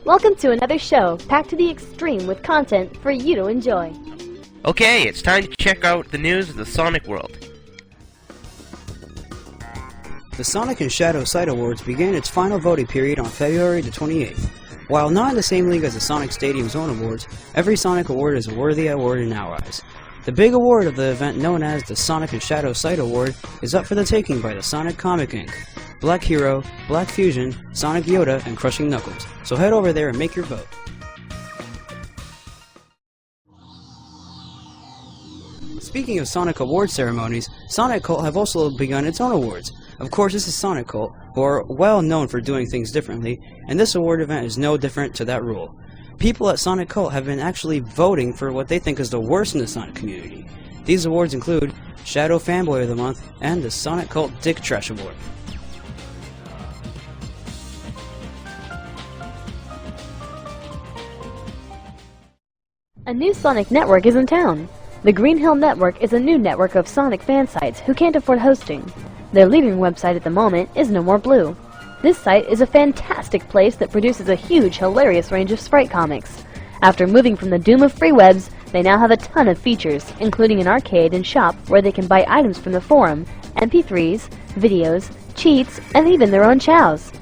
Welcome to another show, packed to the extreme with content for you to enjoy. Okay, it's time to check out the news of the Sonic world. The Sonic and Shadow Site Awards began its final voting period on February the 28th. While not in the same league as the Sonic Stadium's own awards, every Sonic award is a worthy award in our eyes. The big award of the event, known as the Sonic and Shadow Site Award, is up for the taking by the Sonic Comic Inc., Black Hero, Black Fusion, Sonic Yoda, and Crushing Knuckles. So head over there and make your vote. Speaking of Sonic award ceremonies, Sonic Cult have also begun its own awards. Of course, this is Sonic Cult, who are well known for doing things differently, and this award event is no different to that rule. People at Sonic Cult have been actually voting for what they think is the worst in the Sonic community. These awards include Shadow Fanboy of the Month and the Sonic Cult Dick Trash Award. A new Sonic network is in town. The Green Hill Network is a new network of Sonic fan sites who can't afford hosting. Their leading website at the moment is No More Blue. This site is a fantastic place that produces a huge, hilarious range of sprite comics. After moving from the doom of free webs, they now have a ton of features, including an arcade and shop where they can buy items from the forum, MP3s, videos, cheats, and even their own chows.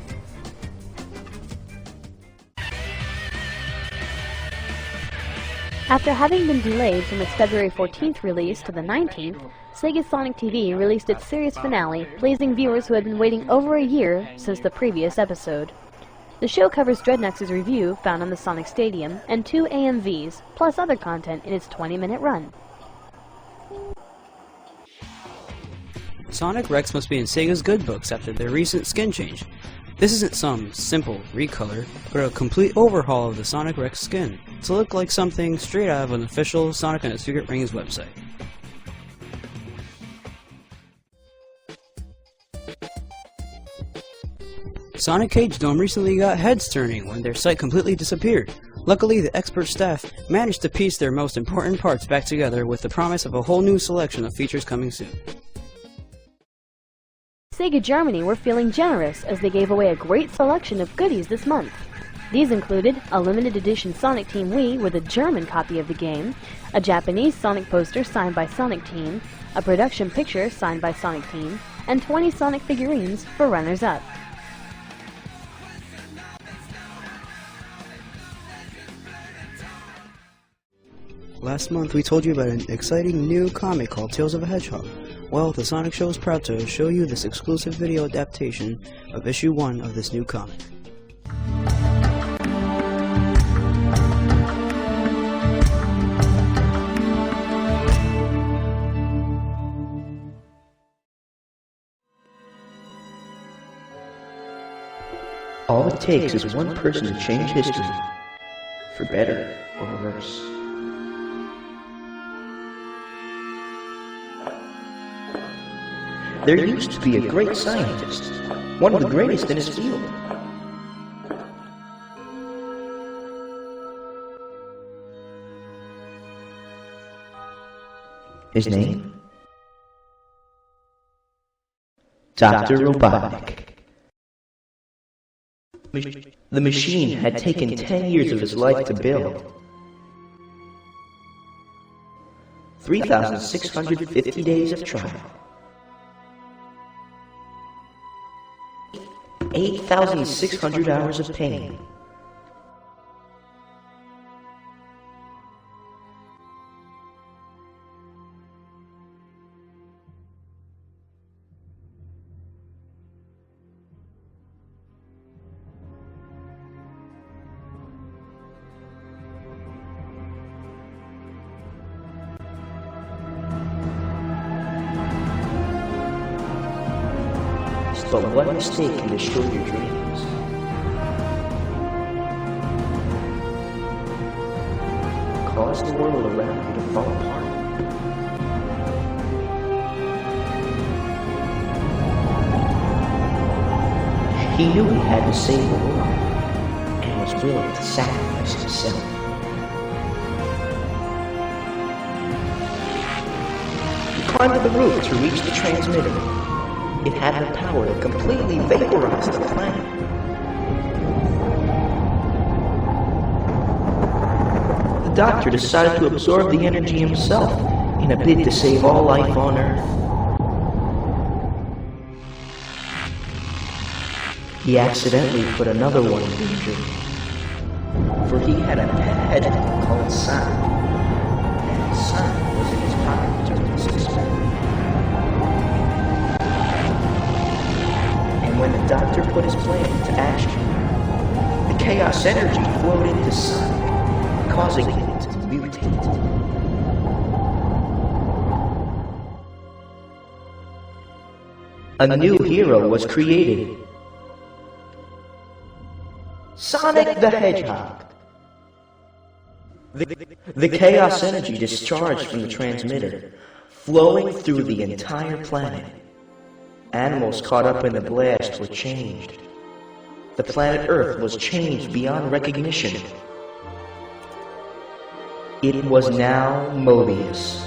After having been delayed from its February 14th release to the 19th, Sega Sonic TV released its series finale, pleasing viewers who had been waiting over a year since the previous episode. The show covers Dreadnox's review found on the Sonic Stadium and 2 AMVs, plus other content in its 20-minute run. Sonic Rex must be in Sega's good books after their recent skin change. This isn't some simple recolor, but a complete overhaul of the Sonic Rex skin to look like something straight out of an official Sonic and the Secret Rings website. Sonic Cage Dome recently got heads turning when their site completely disappeared. Luckily, the expert staff managed to piece their most important parts back together with the promise of a whole new selection of features coming soon. Sega Germany were feeling generous as they gave away a great selection of goodies this month. These included a limited edition Sonic Team Wii with a German copy of the game, a Japanese Sonic poster signed by Sonic Team, a production picture signed by Sonic Team, and 20 Sonic figurines for runners-up. Last month we told you about an exciting new comic called Tales of a Hedgehog. Well, the Sonic Show is proud to show you this exclusive video adaptation of issue 1 of this new comic. All it takes is one person to change history, for better or worse. There used to be a great scientist, one of the greatest in his field. His name? Dr. Robotnik. The machine had taken 10 years of his life to build. 3,650 days of trial. 8,600 hours of pain. But one mistake can destroy your dreams. Cause the world around you to fall apart. He knew he had to save the world, and was willing to sacrifice himself. He climbed to the roof to reach the transmitter. It had the power to completely vaporize the planet. Doctor decided to absorb the energy himself in a bid to save all life on Earth. He accidentally put another one in danger, for he had a pet hedgehog called Sonic, and Sonic was in his pocket just as suspected. And when the Doctor put his plan into action, the chaos energy flowed into Sonic, causing him to mutate. A new hero was created. Sonic the Hedgehog. The chaos energy discharged from the transmitter, flowing through the entire planet. Animals caught up in the blast were changed. The planet Earth was changed beyond recognition. It was now Mobius.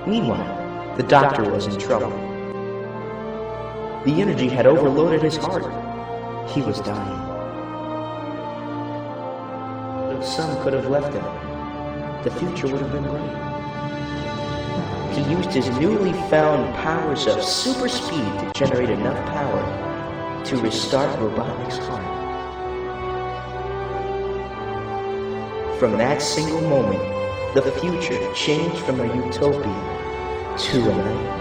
Meanwhile, the Doctor was in trouble. The energy had overloaded his heart. He was dying. Though some could have left him, the future would have been great. He used his newly found powers of super speed to generate enough power to restart Robotnik's heart. From that single moment, the future changed from a utopia to a nightmare.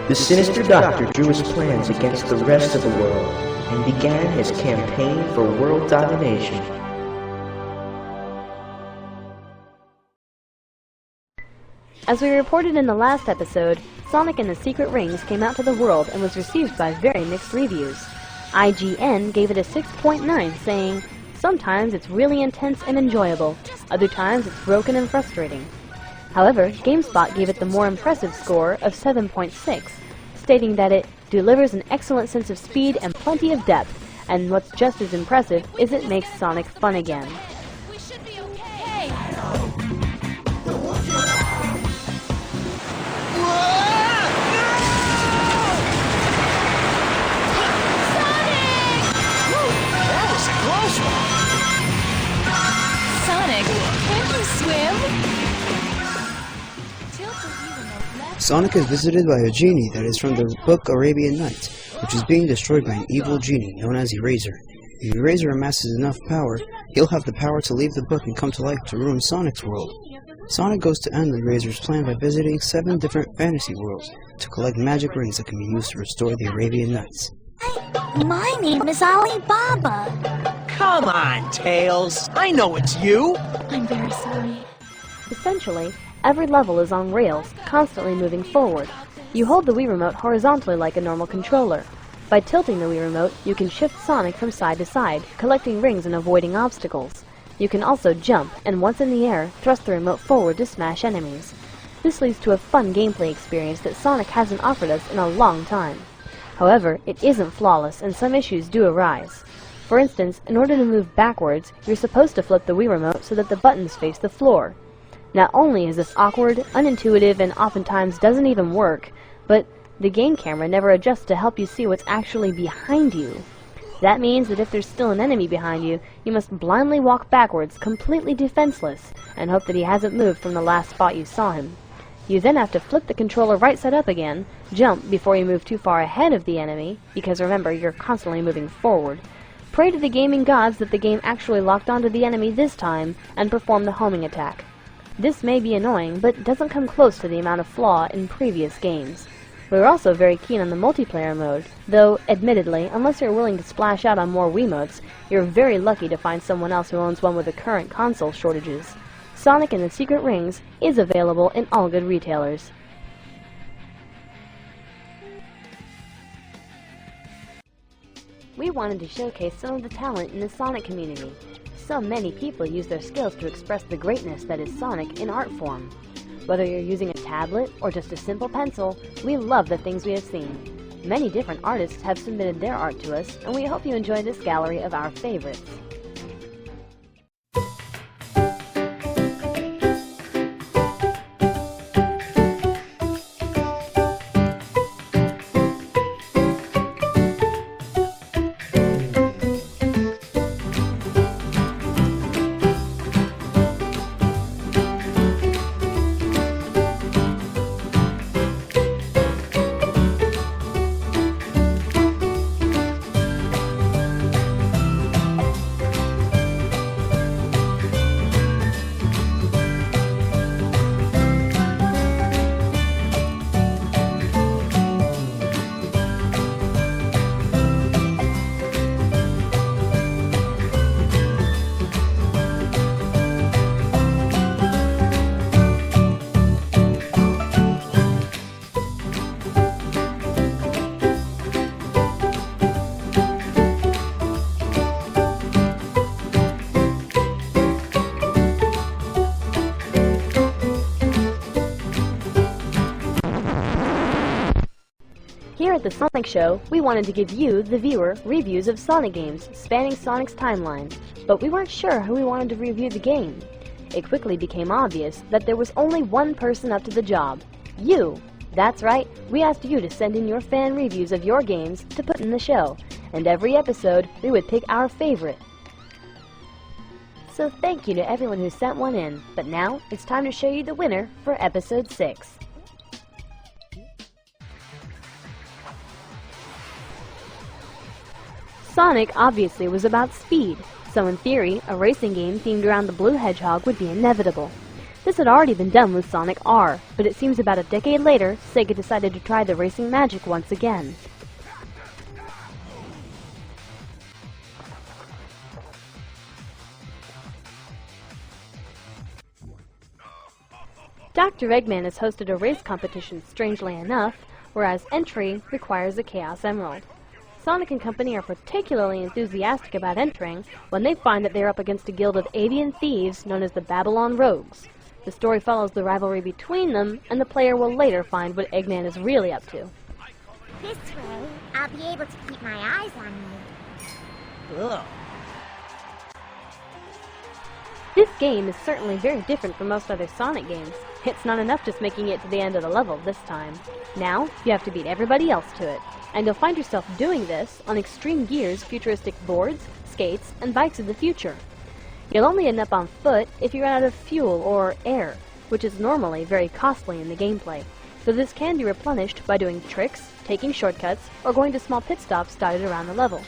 The sinister Doctor drew his plans against the rest of the world and began his campaign for world domination. As we reported in the last episode, Sonic and the Secret Rings came out to the world and was received by very mixed reviews. IGN gave it a 6.9, saying, "Sometimes it's really intense and enjoyable, other times it's broken and frustrating." However, GameSpot gave it the more impressive score of 7.6, stating that it delivers an excellent sense of speed and plenty of depth, and what's just as impressive is it makes Sonic fun again. We should be okay. Sonic, can you swim? Sonic is visited by a genie that is from the book Arabian Nights, which is being destroyed by an evil genie known as Eraser. If Eraser amasses enough power, he'll have the power to leave the book and come to life to ruin Sonic's world. Sonic goes to end Eraser's plan by visiting 7 different fantasy worlds to collect magic rings that can be used to restore the Arabian Nights. My name is Alibaba. Come on, Tails. I know it's you. I'm very sorry. Essentially, every level is on rails, constantly moving forward. You hold the Wii Remote horizontally like a normal controller. By tilting the Wii Remote, you can shift Sonic from side to side, collecting rings and avoiding obstacles. You can also jump, and once in the air, thrust the remote forward to smash enemies. This leads to a fun gameplay experience that Sonic hasn't offered us in a long time. However, it isn't flawless, and some issues do arise. For instance, in order to move backwards, you're supposed to flip the Wii Remote so that the buttons face the floor. Not only is this awkward, unintuitive, and oftentimes doesn't even work, but the game camera never adjusts to help you see what's actually behind you. That means that if there's still an enemy behind you, you must blindly walk backwards, completely defenseless, and hope that he hasn't moved from the last spot you saw him. You then have to flip the controller right side up again, jump before you move too far ahead of the enemy, because remember, you're constantly moving forward. Pray to the gaming gods that the game actually locked onto the enemy this time, and perform the homing attack. This may be annoying, but doesn't come close to the amount of flaw in previous games. We're also very keen on the multiplayer mode, though, admittedly, unless you're willing to splash out on more Wiimotes, you're very lucky to find someone else who owns one with the current console shortages. Sonic and the Secret Rings is available in all good retailers. We wanted to showcase some of the talent in the Sonic community. So many people use their skills to express the greatness that is Sonic in art form. Whether you're using a tablet or just a simple pencil, we love the things we have seen. Many different artists have submitted their art to us, and we hope you enjoy this gallery of our favorites. Here at the Sonic Show, we wanted to give you, the viewer, reviews of Sonic games spanning Sonic's timeline, but we weren't sure who we wanted to review the game. It quickly became obvious that there was only one person up to the job. You! That's right, we asked you to send in your fan reviews of your games to put in the show, and every episode we would pick our favorite. So thank you to everyone who sent one in, but now it's time to show you the winner for episode 6. Sonic obviously was about speed, so in theory, a racing game themed around the blue hedgehog would be inevitable. This had already been done with Sonic R, but it seems about a decade later, Sega decided to try the racing magic once again. Dr. Eggman has hosted a race competition, strangely enough, whereas entry requires a Chaos Emerald. Sonic and company are particularly enthusiastic about entering when they find that they're up against a guild of avian thieves known as the Babylon Rogues. The story follows the rivalry between them, and the player will later find what Eggman is really up to. This way, I'll be able to keep my eyes on you. Ugh. This game is certainly very different from most other Sonic games. It's not enough just making it to the end of the level this time. Now, you have to beat everybody else to it. And you'll find yourself doing this on Extreme Gear's futuristic boards, skates, and bikes of the future. You'll only end up on foot if you run out of fuel or air, which is normally very costly in the gameplay. So this can be replenished by doing tricks, taking shortcuts, or going to small pit stops dotted around the level.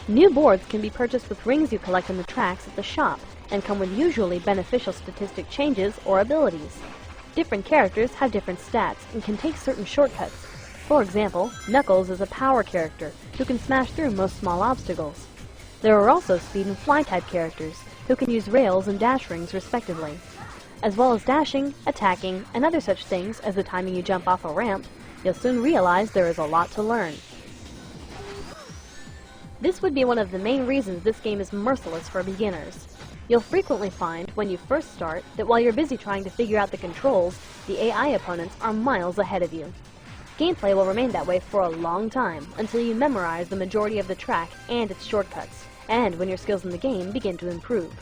New boards can be purchased with rings you collect on the tracks at the shop, and come with usually beneficial statistic changes or abilities. Different characters have different stats and can take certain shortcuts. For example, Knuckles is a power character who can smash through most small obstacles. There are also speed and fly type characters who can use rails and dash rings respectively. As well as dashing, attacking, and other such things as the timing you jump off a ramp, you'll soon realize there is a lot to learn. This would be one of the main reasons this game is merciless for beginners. You'll frequently find, when you first start, that while you're busy trying to figure out the controls, the AI opponents are miles ahead of you. Gameplay will remain that way for a long time, until you memorize the majority of the track and its shortcuts, and when your skills in the game begin to improve.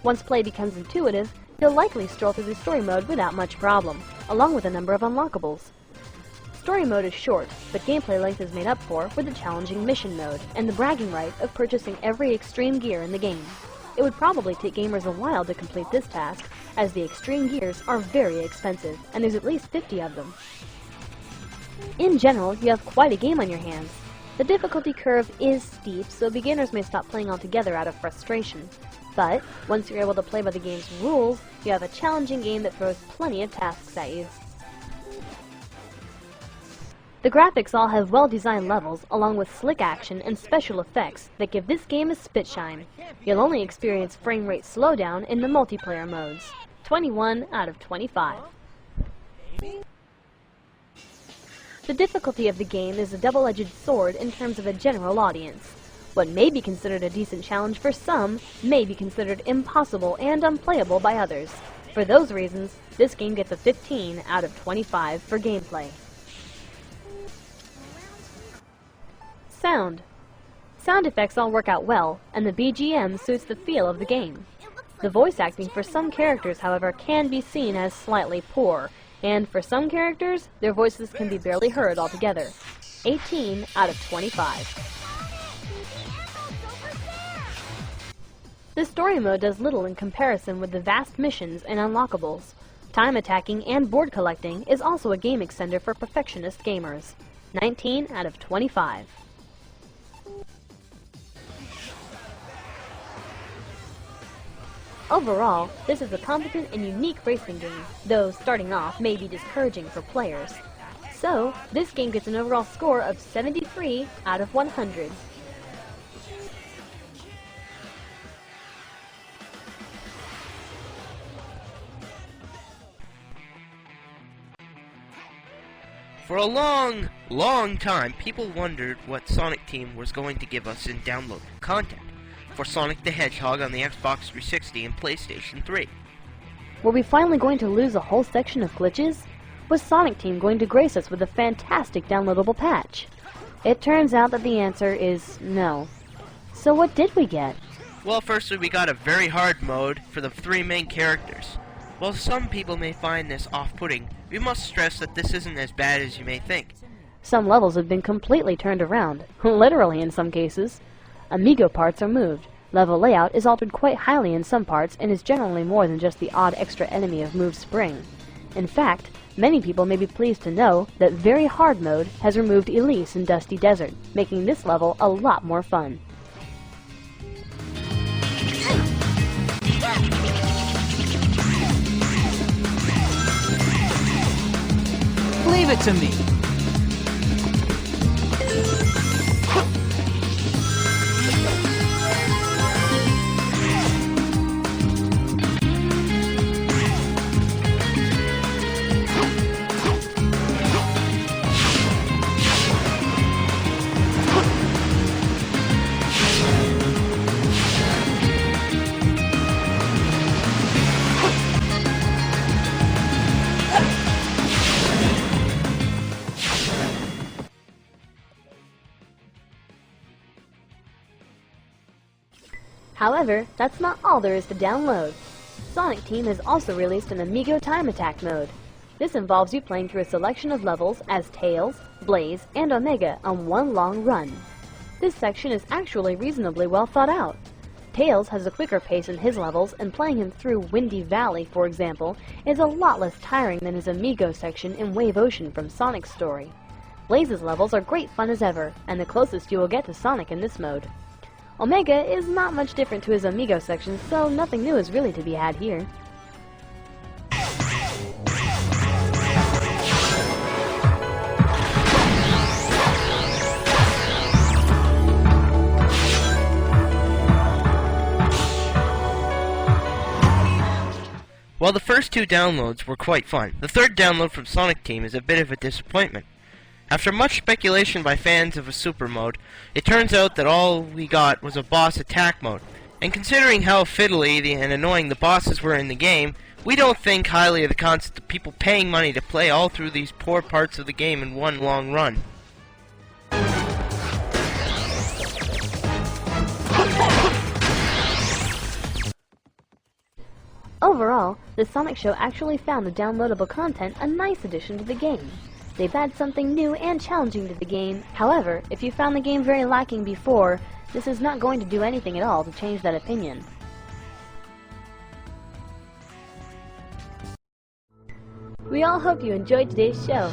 Once play becomes intuitive, you'll likely stroll through the story mode without much problem, along with a number of unlockables. Story mode is short, but gameplay length is made up for with the challenging mission mode, and the bragging right of purchasing every extreme gear in the game. It would probably take gamers a while to complete this task, as the extreme gears are very expensive, and there's at least 50 of them. In general, you have quite a game on your hands. The difficulty curve is steep, so beginners may stop playing altogether out of frustration. But, once you're able to play by the game's rules, you have a challenging game that throws plenty of tasks at you. The graphics all have well-designed levels, along with slick action and special effects that give this game a spitshine. You'll only experience frame rate slowdown in the multiplayer modes. 21 out of 25. The difficulty of the game is a double-edged sword in terms of a general audience. What may be considered a decent challenge for some may be considered impossible and unplayable by others. For those reasons, this game gets a 15 out of 25 for gameplay. Sound. Sound effects all work out well, and the BGM suits the feel of the game. The voice acting for some characters, however, can be seen as slightly poor, and for some characters, their voices can be barely heard altogether. 18 out of 25. The story mode does little in comparison with the vast missions and unlockables. Time attacking and board collecting is also a game extender for perfectionist gamers. 19 out of 25. Overall, this is a competent and unique racing game, though starting off may be discouraging for players. So, this game gets an overall score of 73 out of 100. For a long time, people wondered what Sonic Team was going to give us in download content for Sonic the Hedgehog on the Xbox 360 and PlayStation 3. Were we finally going to lose a whole section of glitches? Was Sonic Team going to grace us with a fantastic downloadable patch? It turns out that the answer is no. So what did we get? Well, firstly, we got a very hard mode for the 3 main characters. While some people may find this off-putting, we must stress that this isn't as bad as you may think. Some levels have been completely turned around, literally in some cases. Amigo parts are moved. Level layout is altered quite highly in some parts and is generally more than just the odd extra enemy of Move Spring. In fact, many people may be pleased to know that Very Hard mode has removed Elise in Dusty Desert, making this level a lot more fun. Leave it to me. However, that's not all there is to download. Sonic Team has also released an Amigo Time Attack mode. This involves you playing through a selection of levels as Tails, Blaze, and Omega on one long run. This section is actually reasonably well thought out. Tails has a quicker pace in his levels, and playing him through Windy Valley, for example, is a lot less tiring than his Amigo section in Wave Ocean from Sonic's story. Blaze's levels are great fun as ever, and the closest you will get to Sonic in this mode. Omega is not much different to his Amigo section, so nothing new is really to be had here. While the first 2 downloads were quite fun, the 3rd download from Sonic Team is a bit of a disappointment. After much speculation by fans of a super mode, it turns out that all we got was a boss attack mode. And considering how fiddly and annoying the bosses were in the game, we don't think highly of the concept of people paying money to play all through these poor parts of the game in one long run. Overall, the Sonic Show actually found the downloadable content a nice addition to the game. They've added something new and challenging to the game. However, if you found the game very lacking before, this is not going to do anything at all to change that opinion. We all hope you enjoyed today's show.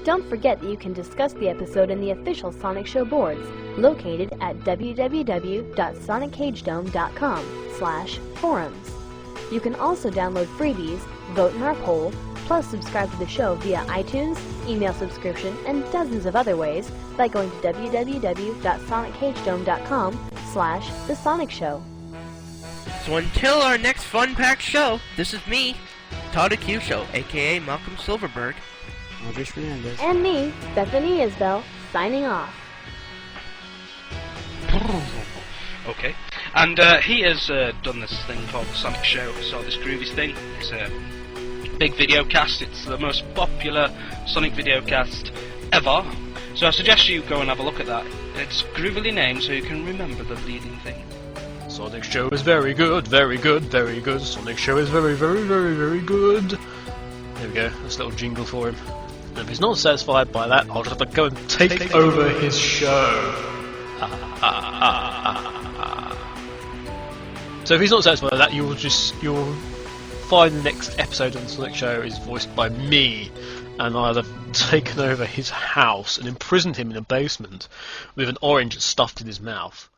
Don't forget that you can discuss the episode in the official Sonic Show boards, located at www.sonicagedome.com/forums. You can also download freebies, vote in our poll, plus subscribe to the show via iTunes, email subscription, and dozens of other ways by going to www.sonicagedome.com/The Sonic Show. So until our next fun-packed show, this is me, Todd Q Show, aka Malcolm Silverberg, Andres Fernandez, And me, Bethany Isbell, signing off. Okay. And he has done this thing called the Sonic Show, so this groovy thing. It's a big video cast. It's the most popular Sonic video cast ever. So I suggest you go and have a look at that. It's groovily named so you can remember the leading thing. Sonic Show is very good, very good, very good. Sonic Show is very, very, very, very good. There we go, that's a little jingle for him. And if he's not satisfied by that, I'll just have to go and take over his show. So if he's not satisfied with that, you'll find the next episode of the Sonic Show is voiced by me, and I'll have taken over his house and imprisoned him in a basement with an orange stuffed in his mouth.